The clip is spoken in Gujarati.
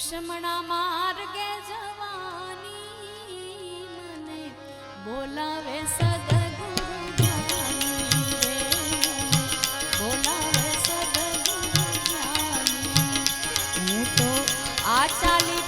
લક્ષ્મણા માર્ગે જવાની મને બોલાવે સદગુરુ જ્ઞાની રે, બોલાવે સદગુરુ જ્ઞાની. હું તો આ ચાલી